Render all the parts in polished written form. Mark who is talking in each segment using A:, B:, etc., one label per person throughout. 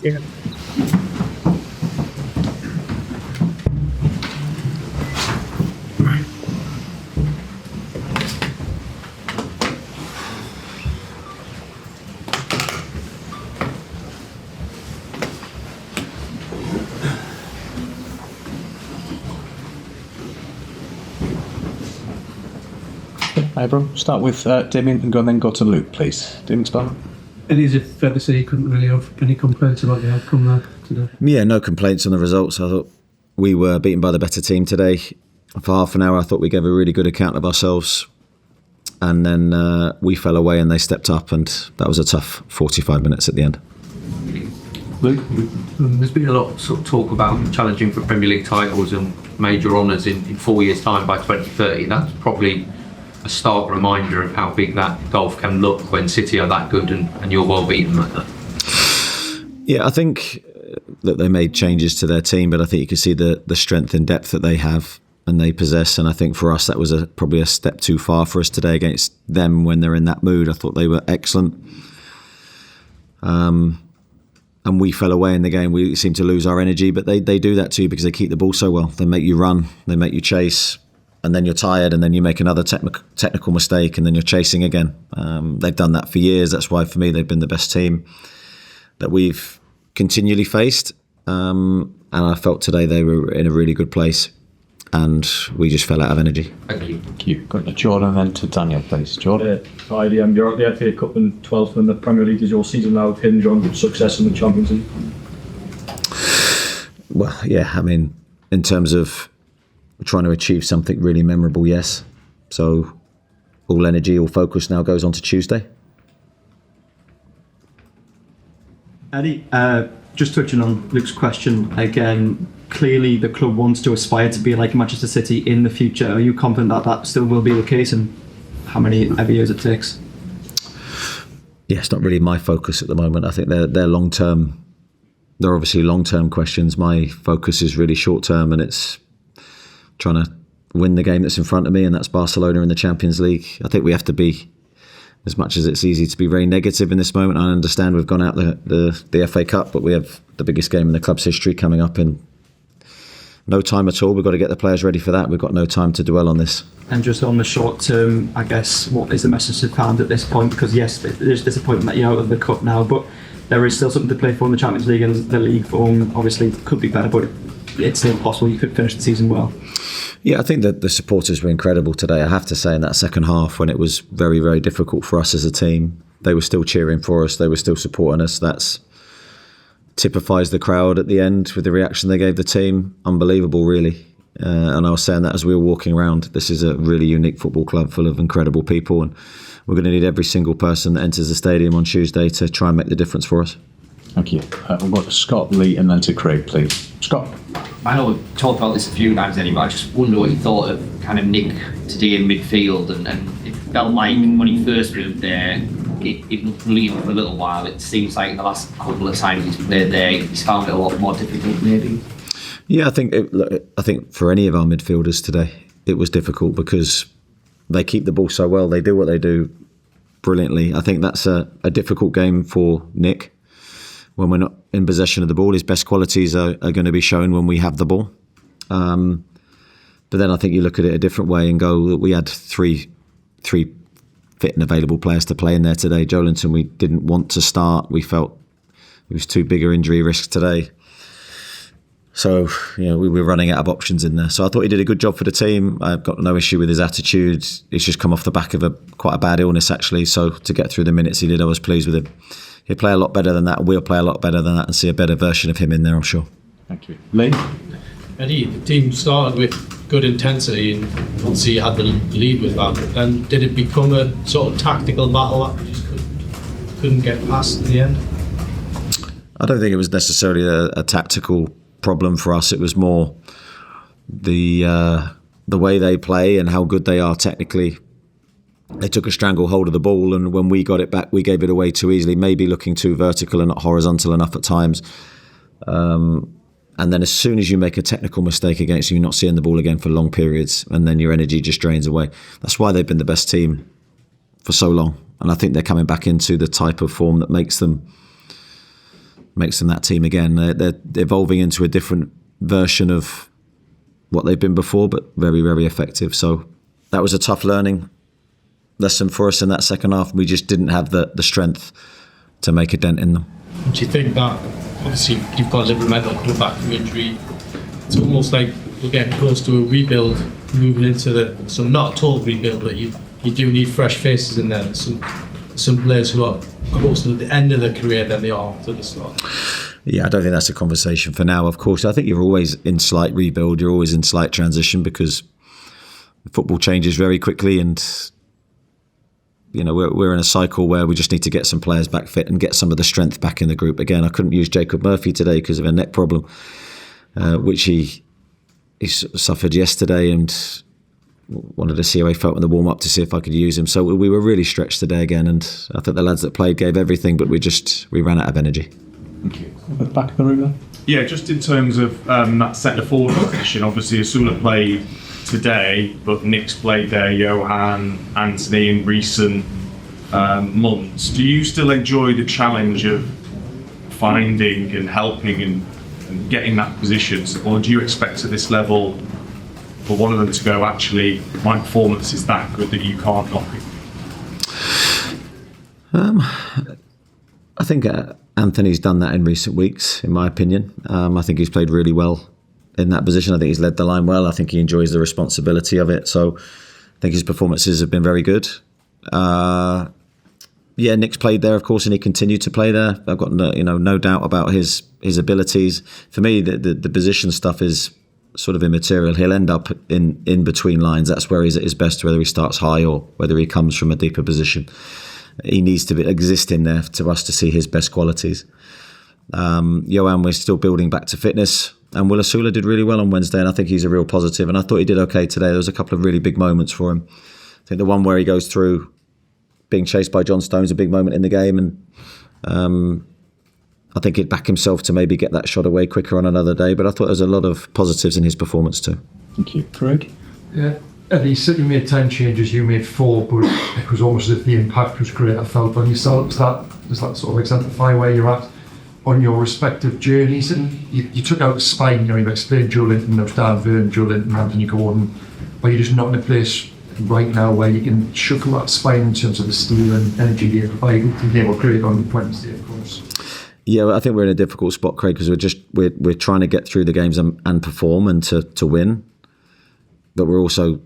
A: Yeah.
B: Abram, start with Damien and then go to Luke, please. Damien Sparrow.
C: It is fair to say you couldn't really have any complaints about the outcome there today.
D: Yeah, no complaints on the results. I thought we were beaten by the better team today. For half an hour, I thought we gave a really good account of ourselves. And then we fell away and they stepped up, and that was a tough 45 minutes at the end.
B: Luke?
E: There's been a lot of sort of talk about challenging for Premier League titles and major honours in 4 years' time by 2030. That's probably a stark reminder of how big that gulf can look when City are that good and you're well beaten like that.
D: Yeah, I think that they made changes to their team, but I think you can see the strength and depth that they have and they possess. And I think for us, that was probably a step too far for us today against them when they're in that mood. I thought they were excellent. And we fell away in the game. We seemed to lose our energy, but they do that too because they keep the ball so well. They make you run, they make you chase, and then you're tired, and then you make another technical mistake, and then you're chasing again. They've done that for years. That's why, for me, they've been the best team that we've continually faced. And I felt today they were in a really good place, and we just fell out of energy.
E: Thank you.
B: Thank you. Go to Jordan and then to Daniel, please. Jordan.
F: Hi, you're at the FA Cup and 12th in the Premier League. Is your season now hinge on success in the Champions League?
D: Well, yeah, I mean, in terms of trying to achieve something really memorable, yes. So all energy, all focus now goes on to Tuesday.
G: Eddie, just touching on Luke's question again, clearly the club wants to aspire to be like Manchester City in the future. Are you confident that that still will be the case, and how many ever years it takes?
D: Yeah, it's not really my focus at the moment. I think they're long-term. They're obviously long-term questions. My focus is really short-term, and it's trying to win the game that's in front of me, and that's Barcelona in the Champions League. I think we have to be, as much as it's easy to be very negative in this moment, I understand we've gone out the FA Cup, but we have the biggest game in the club's history coming up in no time at all. We've got to get the players ready for that. We've got no time to dwell on this.
G: And just on the short term, I guess, what is the message to fans at this point? Because yes, there's disappointment that you're out of the Cup now, but there is still something to play for in the Champions League, and the league form obviously could be better, but it's still possible you could finish the season well.
D: Yeah, I think that the supporters were incredible today. I have to say, in that second half, when it was very, very difficult for us as a team, they were still cheering for us. They were still supporting us. That typifies the crowd at the end with the reaction they gave the team. Unbelievable, really. And I was saying that as we were walking around. This is a really unique football club full of incredible people, and we're going to need every single person that enters the stadium on Tuesday to try and make the difference for us.
B: Thank you. We'll go to Scott, Lee, and then to Craig, please. Scott.
H: I know we've talked about this a few times anyway, I just wonder what you thought of kind of Nick today in midfield, and it felt like when he first moved there, even leaving for a little while, it seems like the last couple of times he's played there, he's found it a lot more difficult maybe.
D: Yeah, I think for any of our midfielders today, it was difficult because they keep the ball so well, they do what they do brilliantly. I think that's a difficult game for Nick. When we're not in possession of the ball, his best qualities are going to be shown when we have the ball. But then I think you look at it a different way and go, we had three fit and available players to play in there today. Joelinton, we didn't want to start. We felt it was too bigger injury risk today. So, we were running out of options in there. So I thought he did a good job for the team. I've got no issue with his attitude. He's just come off the back of quite a bad illness, actually. So to get through the minutes he did, I was pleased with him. He'll play a lot better than that. We'll play a lot better than that and see a better version of him in there, I'm sure.
B: Thank you. Lee?
C: Eddie, the team started with good intensity and obviously you had the lead with that. But then did it become a sort of tactical battle that we just couldn't get past in the end?
D: I don't think it was necessarily a tactical problem for us. It was more the way they play and how good they are technically. They took a stranglehold of the ball, and when we got it back, we gave it away too easily, maybe looking too vertical and not horizontal enough at times. And then as soon as you make a technical mistake against you, you're not seeing the ball again for long periods, and then your energy just drains away. That's why they've been the best team for so long. And I think they're coming back into the type of form that makes them makes them that team again. They're evolving into a different version of what they've been before, but very, very effective. So that was a tough learning lesson for us in that second half. We just didn't have the strength to make a dent in them.
C: Do you think that, obviously, you've got Livermore coming back from injury, it's almost like we're getting close to a rebuild, moving into so not a total rebuild, but you do need fresh faces in there. Some players who are closer to the end of their career than they are to the start.
D: Yeah, I don't think that's a conversation for now, of course. I think you're always in slight rebuild, you're always in slight transition, because football changes very quickly, and we're in a cycle where we just need to get some players back fit and get some of the strength back in the group. Again, I couldn't use Jacob Murphy today because of a neck problem, which he suffered yesterday, and wanted to see how he felt in the warm-up to see if I could use him. So we were really stretched today again, and I think the lads that played gave everything, but we ran out of energy.
B: Thank you. At the back of the room then?
A: Yeah, just in terms of that centre forward position, obviously Osula played today, but Nick's played there, Johan, Anthony, in recent months. Do you still enjoy the challenge of finding and helping and getting that position, or do you expect at this level for one of them to go, actually, my performance is that good that you can't knock it?
D: I think Anthony's done that in recent weeks, in my opinion. I think he's played really well in that position. I think he's led the line well. I think he enjoys the responsibility of it. So I think his performances have been very good. Nick's played there, of course, and he continued to play there. I've got no doubt about his abilities. For me, the position stuff is sort of immaterial. He'll end up in between lines. That's where he's at his best, whether he starts high or whether he comes from a deeper position. He needs to exist in there for us to see his best qualities. Johan, we're still building back to fitness, and Will Osula did really well on Wednesday, and I think he's a real positive, and I thought he did okay today. There was a couple of really big moments for him. I think the one where he goes through being chased by John Stone's a big moment in the game, and I think he'd back himself to maybe get that shot away quicker on another day, but I thought there was a lot of positives in his performance too.
B: Thank you. Craig?
I: Yeah. Eddie said you made 10 changes, you made 4, but it was almost as if the impact was great, I felt, on yourself. Does that sort of exemplify where you're at on your respective journeys? And you took out the spine, you've explained Joelinton, Dan Verne, Joelinton, Anthony Gordon, but you're just not in a place right now where you can shuffle that spine in terms of the steel and energy you provide to be able to create on Wednesday, of course.
D: Yeah, I think we're in a difficult spot, Craig, because we're trying to get through the games and perform and to win, but we're also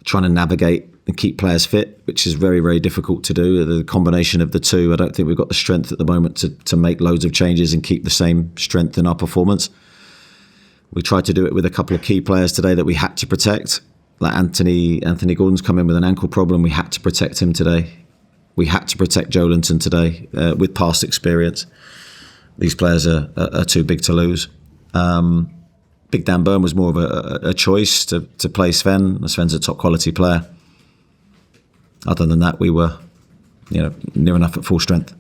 D: trying to navigate and keep players fit, which is very, very difficult to do. The combination of the two, I don't think we've got the strength at the moment to make loads of changes and keep the same strength in our performance. We tried to do it with a couple of key players today that we had to protect. Like Anthony Gordon's come in with an ankle problem. We had to protect him today. We had to protect Joelinton today with past experience. These players are too big to lose. Big Dan Burn was more of a choice to play Sven. Sven's a top quality player. Other than that, we were near enough at full strength.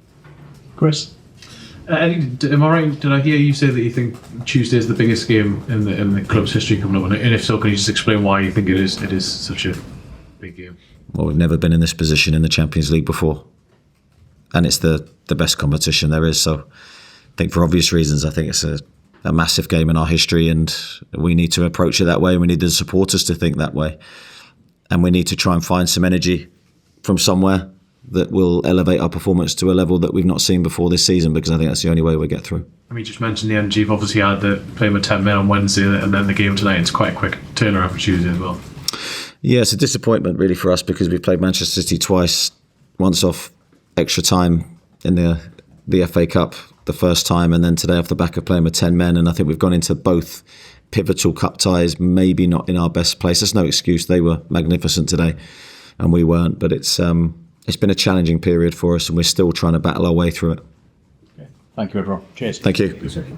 B: Chris?
J: Eddie, am I right? Did I hear you say that you think Tuesday is the biggest game in the club's history coming up? And if so, can you just explain why you think it is such a big game?
D: Well, we've never been in this position in the Champions League before, and it's the best competition there is. So I think for obvious reasons, I think it's a massive game in our history, and we need to approach it that way. We need the supporters to think that way, and we need to try and find some energy from somewhere that will elevate our performance to a level that we've not seen before this season, because I think that's the only way we'll get through.
J: I mean, you just mentioned the energy. You've obviously had the playing with 10 men on Wednesday and then the game tonight. It's quite a quick turnaround for Tuesday as well.
D: Yeah, it's a disappointment really for us, because we played Manchester City twice, once off extra time in the FA Cup the first time, and then today off the back of playing with 10 men, and I think we've gone into both pivotal cup ties maybe not in our best place. There's no excuse. They were magnificent today and we weren't, but it's been a challenging period for us, and we're still trying to battle our way through it.
B: Okay. Thank you, everyone. Cheers.
D: Thank you.